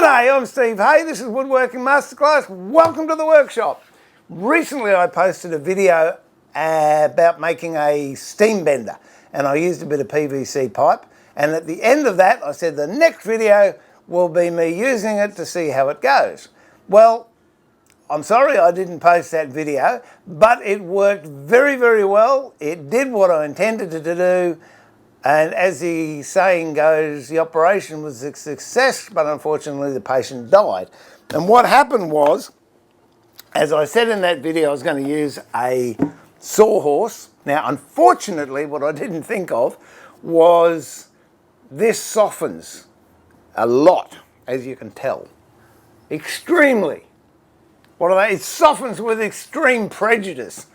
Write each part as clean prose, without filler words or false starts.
G'day, I'm Steve Hay. This is Woodworking Masterclass. Welcome to the workshop. Recently I posted a video about making a steam bender, and I used a bit of PVC pipe, and at the end of that I said the next video will be me using it to see how it goes. Well, I'm sorry I didn't post that video, but it worked very, very well. It did what I intended it to do. And as the saying goes, the operation was a success, but unfortunately the patient died. And what happened was, as I said in that video, I was going to use a sawhorse. Now, unfortunately, what I didn't think of was this softens a lot, as you can tell. Extremely. What are they? It softens with extreme prejudice.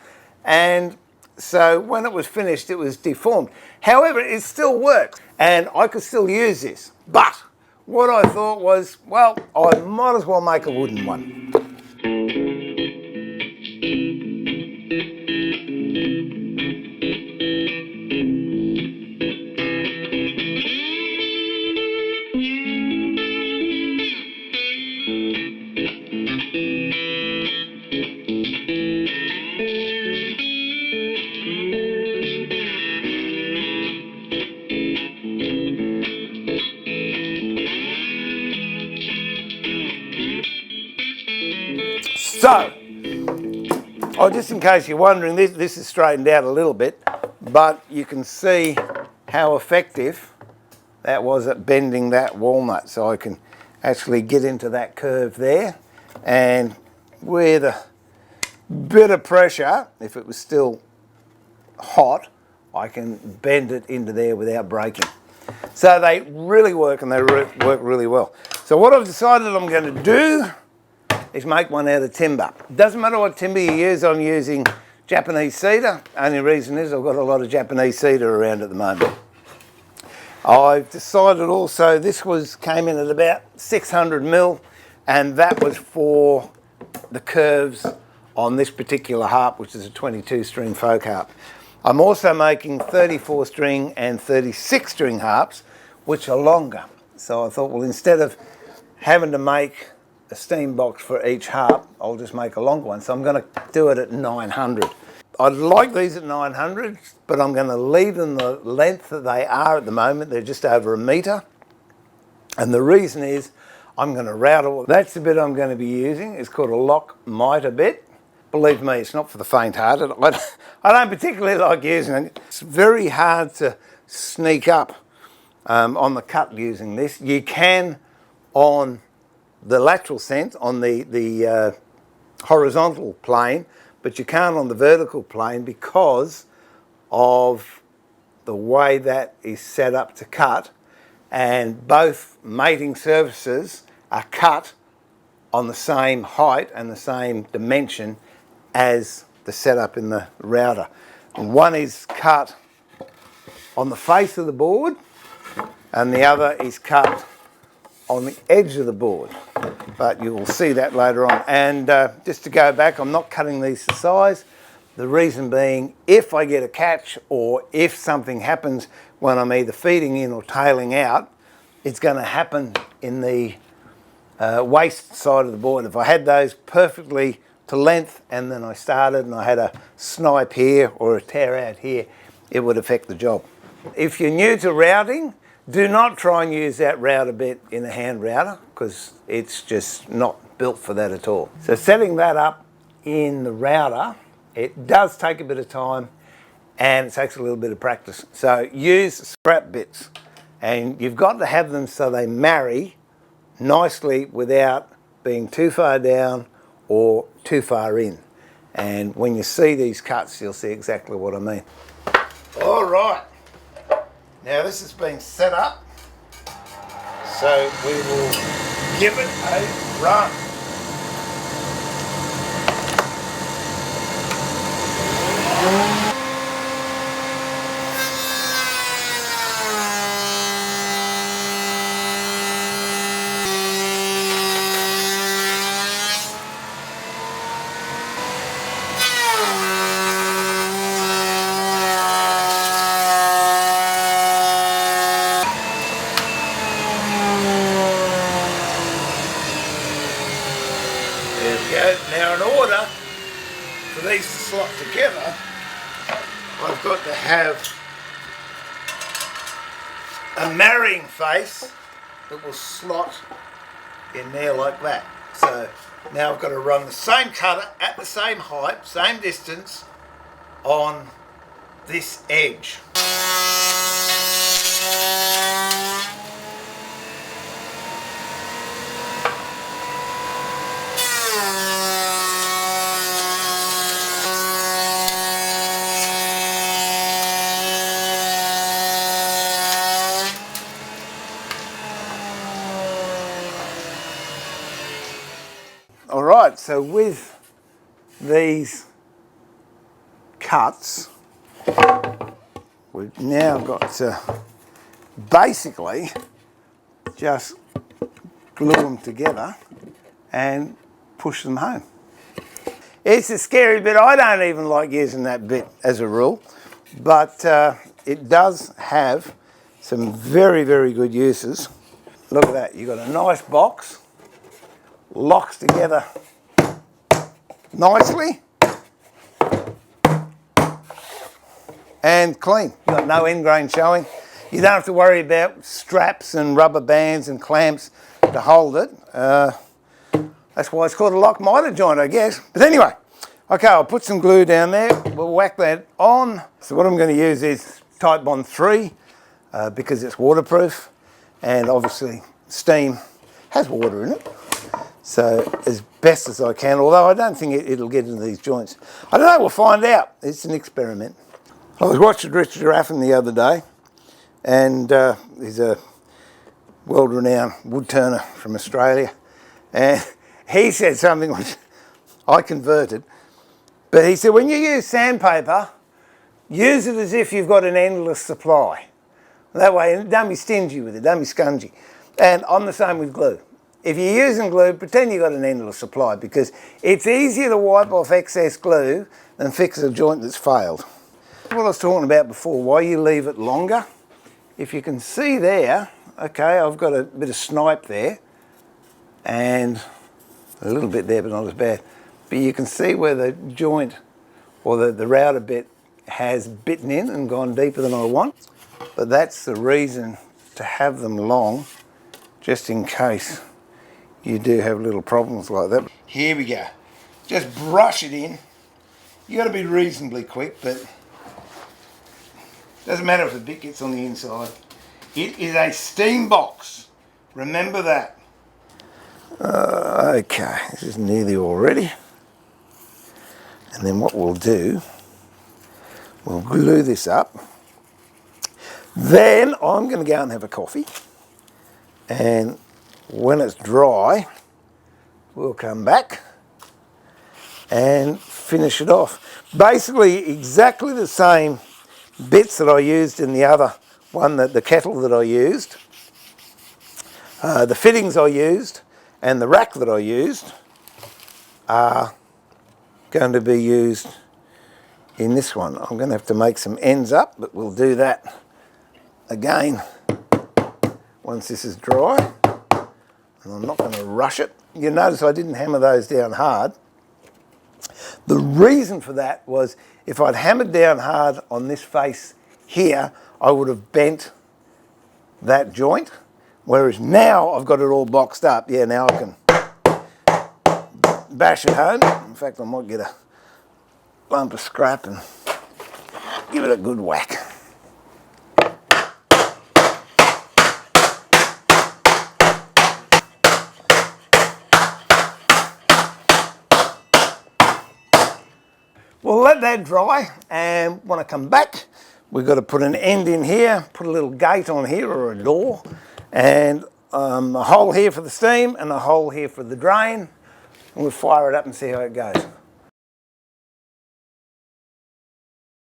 And so when it was finished, it was deformed. However, it still works, and I could still use this. But what I thought was, well, I might as well make a wooden one. So, just in case you're wondering, this is straightened out a little bit, but you can see how effective that was at bending that walnut. So I can actually get into that curve there, and with a bit of pressure, if it was still hot, I can bend it into there without breaking. So they really work, and they work really well. So what I've decided I'm going to do is make one out of timber. Doesn't matter what timber you use, I'm using Japanese cedar. Only reason is I've got a lot of Japanese cedar around at the moment. I've decided also, this came in at about 600 mil, and that was for the curves on this particular harp, which is a 22 string folk harp. I'm also making 34 string and 36 string harps, which are longer. So I thought, well, instead of having to make a steam box for each harp, I'll just make a long one. So I'm going to do it at 900. I'd like these at 900, but I'm going to leave them the length that they are at the moment. They're just over 1 metre. And the reason is I'm going to router. That's the bit I'm going to be using. It's called a lock mitre bit. Believe me, it's not for the faint-hearted. I don't particularly like using it. It's very hard to sneak up on the cut using this. You can on the lateral sense, on the horizontal plane, but you can't on the vertical plane because of the way that is set up to cut, and both mating surfaces are cut on the same height and the same dimension as the setup in the router. And one is cut on the face of the board and the other is cut on the edge of the board, but you will see that later on. And just to go back, I'm not cutting these to size. The reason being, if I get a catch or if something happens when I'm either feeding in or tailing out, it's going to happen in the waist side of the board. If I had those perfectly to length and then I started and I had a snipe here or a tear out here, it would affect the job. If you're new to routing, do not try and use that router bit in a hand router because it's just not built for that at all. So setting that up in the router, it does take a bit of time and it takes a little bit of practice. So use scrap bits, and you've got to have them so they marry nicely without being too far down or too far in. And when you see these cuts, you'll see exactly what I mean. All right. Now this has been set up, so we will give it a run. now in order for these to slot together, I've got to have a marrying face that will slot in there like that. So now I've got to run the same cutter at the same height, same distance on this edge. Alright, so with these cuts, we've now got to basically just glue them together and push them home. It's a scary bit. I don't even like using that bit as a rule, but it does have some very, very good uses. Look at that, you've got a nice box, locks together nicely and clean. You've got no end grain showing. You don't have to worry about straps and rubber bands and clamps to hold it. That's why it's called a lock miter joint, I guess. But anyway, okay, I'll put some glue down there. We'll whack that on. So what I'm going to use is Pt.1 3 because it's waterproof, and obviously steam has water in it. So as best as I can, although I don't think it'll get into these joints. I don't know, we'll find out. It's an experiment. I was watching Richard Raffin the other day, and he's a world-renowned wood turner from Australia, and he said something which I converted, but he said when you use sandpaper, use it as if you've got an endless supply. That way, don't be stingy with it, don't be scungy. And I'm the same with glue. If you're using glue, pretend you've got an endless supply, because it's easier to wipe off excess glue than fix a joint that's failed. What I was talking about before, why you leave it longer. If you can see there, okay, I've got a bit of snipe there and a little bit there, but not as bad. But you can see where the joint or the router bit has bitten in and gone deeper than I want. But that's the reason to have them long, just in case you do have little problems like that. Here we go. Just brush it in. You got to be reasonably quick, but doesn't matter if the bit gets on the inside. It is a steam box. Remember that. Okay, this is nearly all ready. And then what we'll do, we'll glue this up. Then I'm going to go and have a coffee. And when it's dry, we'll come back and finish it off. Basically exactly the same bits that I used in the other one, the kettle that I used, the fittings I used and the rack that I used are going to be used in this one. I'm going to have to make some ends up, but we'll do that again once this is dry. And I'm not going to rush it. You notice I didn't hammer those down hard. The reason for that was if I'd hammered down hard on this face here, I would have bent that joint. Whereas now I've got it all boxed up. Yeah, now I can bash it home. In fact, I might get a lump of scrap and give it a good whack. We'll let that dry, and when I come back, we've got to put an end in here, put a little gate on here or a door, and a hole here for the steam and a hole here for the drain, and we'll fire it up and see how it goes.